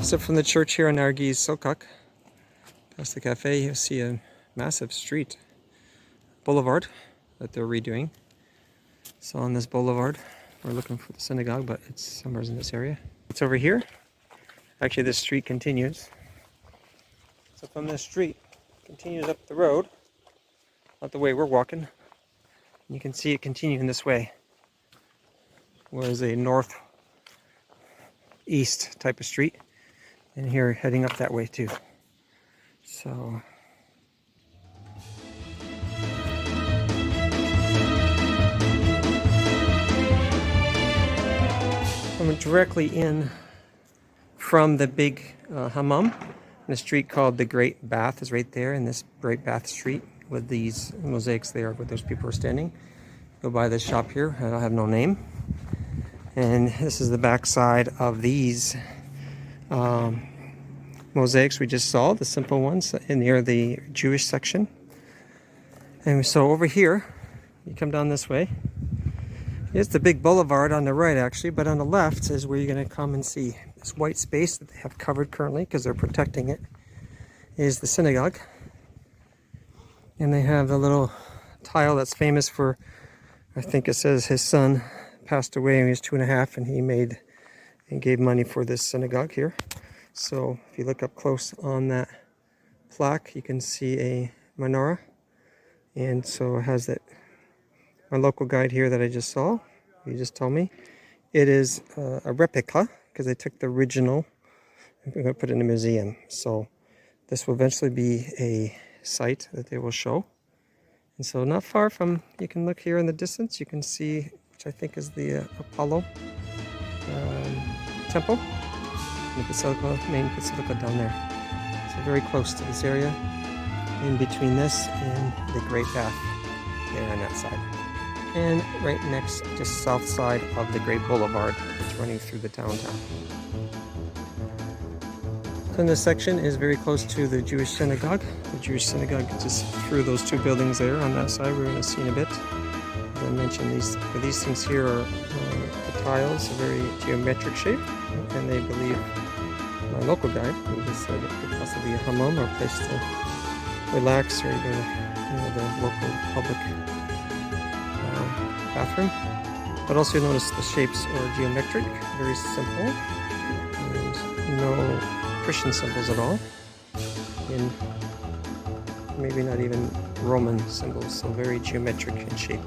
So from the church here on Nargis Sokak, past the cafe, you'll see a massive street, boulevard that they're redoing. So on this boulevard, we're looking for the synagogue, but it's somewhere in this area. It's over here. Actually, this street continues. So from this street, it continues up the road, not the way we're walking. You can see it continuing this way. Whereas a northeast type of street. And here heading up that way too. So I'm directly in from the big hammam. And a street called the Great Bath is right there in this Great Bath Street with these mosaics there where those people are standing. Go by this shop here, I don't have no name. And this is the back side of these mosaics we just saw, the simple ones in near the Jewish section. And so over here, you come down this way. Here's the big boulevard on the right actually, but on the left is where you're going to come and see this white space that they have covered currently because they're protecting it, is the synagogue. And they have the little tile that's famous for, I think it says his son passed away when he was 2.5 and he made and gave money for this synagogue here. So if you look up close on that plaque, you can see a menorah. And so it has that, my local guide here that I just saw, he just told me, it is a replica because they took the original and we're going to put it in a museum. So this will eventually be a site that they will show. And so not far from, you can look here in the distance, you can see, which I think is the Apollo temple, the basilica, main basilica down there. So very close to this area, in between this and the Great Bath there on that side. And right next, just south side of the Great Boulevard that's running through the downtown. So this section is very close to the Jewish synagogue. The Jewish synagogue is just through those two buildings there on that side. We're going to see in a bit. As I mentioned, these things here are the tiles, a very geometric shape, and they believe, my local guide, who just said it could possibly be a hammam or a place to relax, or either the local public bathroom. But also you'll notice the shapes are geometric, very simple, and no Christian symbols at all, and maybe not even Roman symbols, so very geometric in shape.